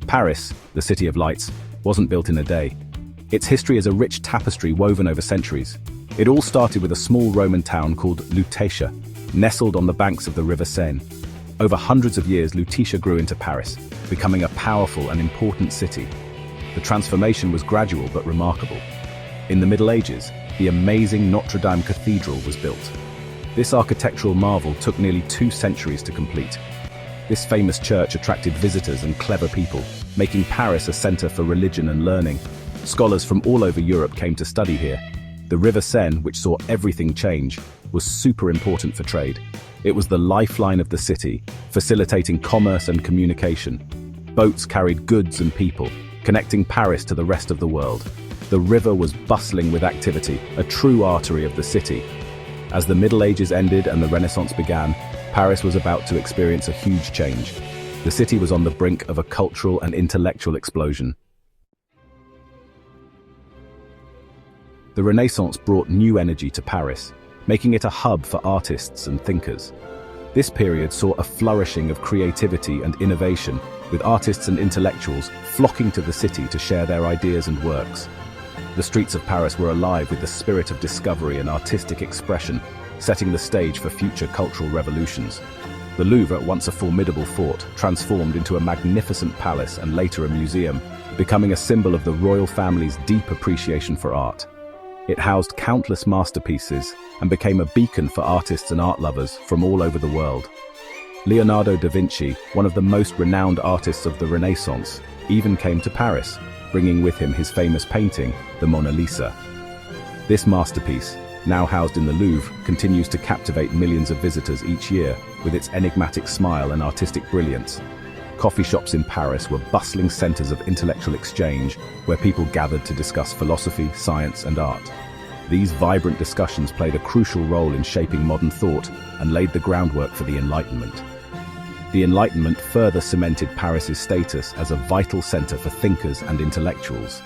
Paris, the city of lights, wasn't built in a day. Its history is a rich tapestry woven over centuries. It all started with a small Roman town called Lutetia, nestled on the banks of the River Seine. Over hundreds of years, Lutetia grew into Paris, becoming a powerful and important city. The transformation was gradual but remarkable. In the Middle Ages, the amazing Notre Dame Cathedral was built. This architectural marvel took nearly 2 centuries to complete. This famous church attracted visitors and clever people, making Paris a center for religion and learning. Scholars from all over Europe came to study here. The River Seine, which saw everything change, was super important for trade. It was the lifeline of the city, facilitating commerce and communication. Boats carried goods and people, connecting Paris to the rest of the world. The river was bustling with activity, a true artery of the city. As the Middle Ages ended and the Renaissance began, Paris was about to experience a huge change. The city was on the brink of a cultural and intellectual explosion. The Renaissance brought new energy to Paris, making it a hub for artists and thinkers. This period saw a flourishing of creativity and innovation, with artists and intellectuals flocking to the city to share their ideas and works. The streets of Paris were alive with the spirit of discovery and artistic expression, setting the stage for future cultural revolutions. The Louvre, once a formidable fort, transformed into a magnificent palace and later a museum, becoming a symbol of the royal family's deep appreciation for art. It housed countless masterpieces and became a beacon for artists and art lovers from all over the world. Leonardo da Vinci, one of the most renowned artists of the Renaissance, even came to Paris, bringing with him his famous painting, the Mona Lisa. This masterpiece, now housed in the Louvre, continues to captivate millions of visitors each year with its enigmatic smile and artistic brilliance. Coffee shops in Paris were bustling centers of intellectual exchange where people gathered to discuss philosophy, science, and art. These vibrant discussions played a crucial role in shaping modern thought and laid the groundwork for the Enlightenment. The Enlightenment further cemented Paris's status as a vital center for thinkers and intellectuals.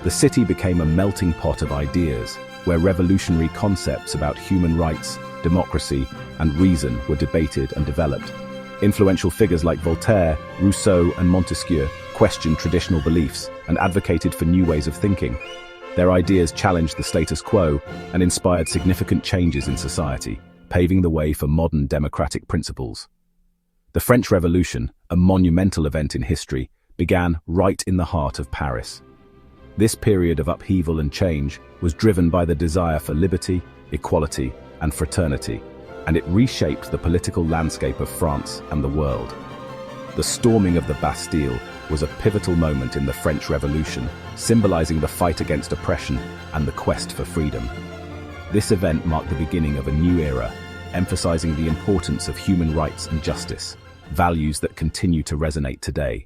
The city became a melting pot of ideas, where revolutionary concepts about human rights, democracy, and reason were debated and developed. Influential figures like Voltaire, Rousseau, and Montesquieu questioned traditional beliefs and advocated for new ways of thinking. Their ideas challenged the status quo and inspired significant changes in society, paving the way for modern democratic principles. The French Revolution, a monumental event in history, began right in the heart of Paris. This period of upheaval and change was driven by the desire for liberty, equality, and fraternity, and it reshaped the political landscape of France and the world. The storming of the Bastille was a pivotal moment in the French Revolution, symbolizing the fight against oppression and the quest for freedom. This event marked the beginning of a new era, emphasizing the importance of human rights and justice, values that continue to resonate today.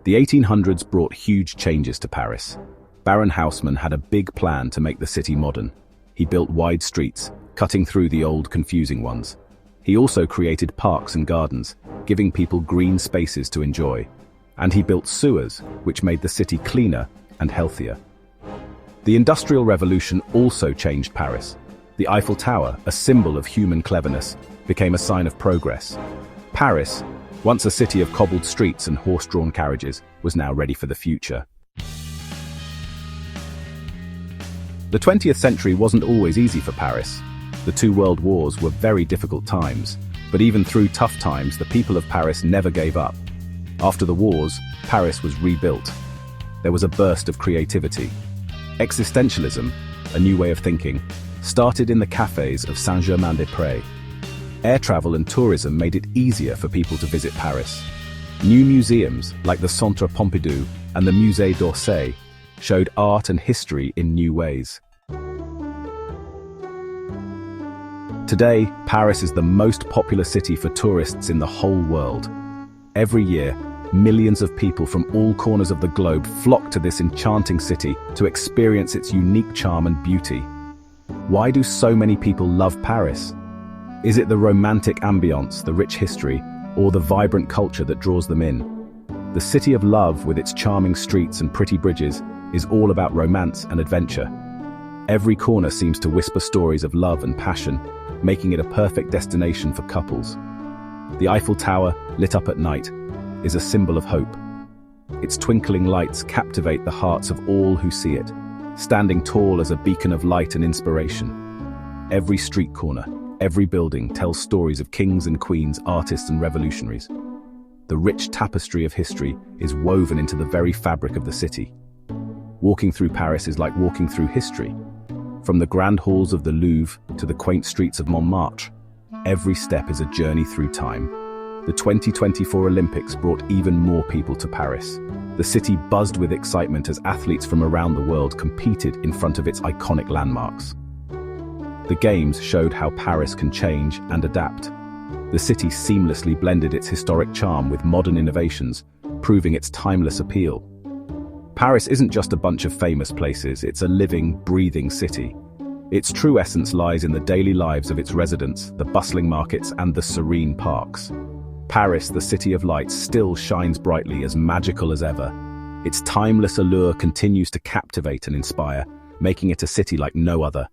The 1800s brought huge changes to Paris. Baron Haussmann had a big plan to make the city modern. He built wide streets, cutting through the old, confusing ones. He also created parks and gardens, giving people green spaces to enjoy. And he built sewers, which made the city cleaner and healthier. The Industrial Revolution also changed Paris. The Eiffel Tower, a symbol of human cleverness, became a sign of progress. Paris, once a city of cobbled streets and horse-drawn carriages, was now ready for the future. The 20th century wasn't always easy for Paris. The 2 world wars were very difficult times, but even through tough times, the people of Paris never gave up. After the wars, Paris was rebuilt. There was a burst of creativity. Existentialism, a new way of thinking, started in the cafes of Saint-Germain-des-Prés. Air travel and tourism made it easier for people to visit Paris. New museums, like the Centre Pompidou and the Musée d'Orsay, showed art and history in new ways. Today, Paris is the most popular city for tourists in the whole world. Every year, millions of people from all corners of the globe flock to this enchanting city to experience its unique charm and beauty. Why do so many people love Paris? Is it the romantic ambience, the rich history, or the vibrant culture that draws them in? The City of Love, with its charming streets and pretty bridges, is all about romance and adventure. Every corner seems to whisper stories of love and passion, making it a perfect destination for couples. The Eiffel Tower, lit up at night, is a symbol of hope. Its twinkling lights captivate the hearts of all who see it, standing tall as a beacon of light and inspiration. Every street corner, every building tells stories of kings and queens, artists and revolutionaries. The rich tapestry of history is woven into the very fabric of the city. Walking through Paris is like walking through history. From the grand halls of the Louvre to the quaint streets of Montmartre, every step is a journey through time. The 2024 Olympics brought even more people to Paris. The city buzzed with excitement as athletes from around the world competed in front of its iconic landmarks. The Games showed how Paris can change and adapt. The city seamlessly blended its historic charm with modern innovations, proving its timeless appeal. Paris isn't just a bunch of famous places, it's a living, breathing city. Its true essence lies in the daily lives of its residents, the bustling markets and the serene parks. Paris, the city of lights, still shines brightly, as magical as ever. Its timeless allure continues to captivate and inspire, making it a city like no other.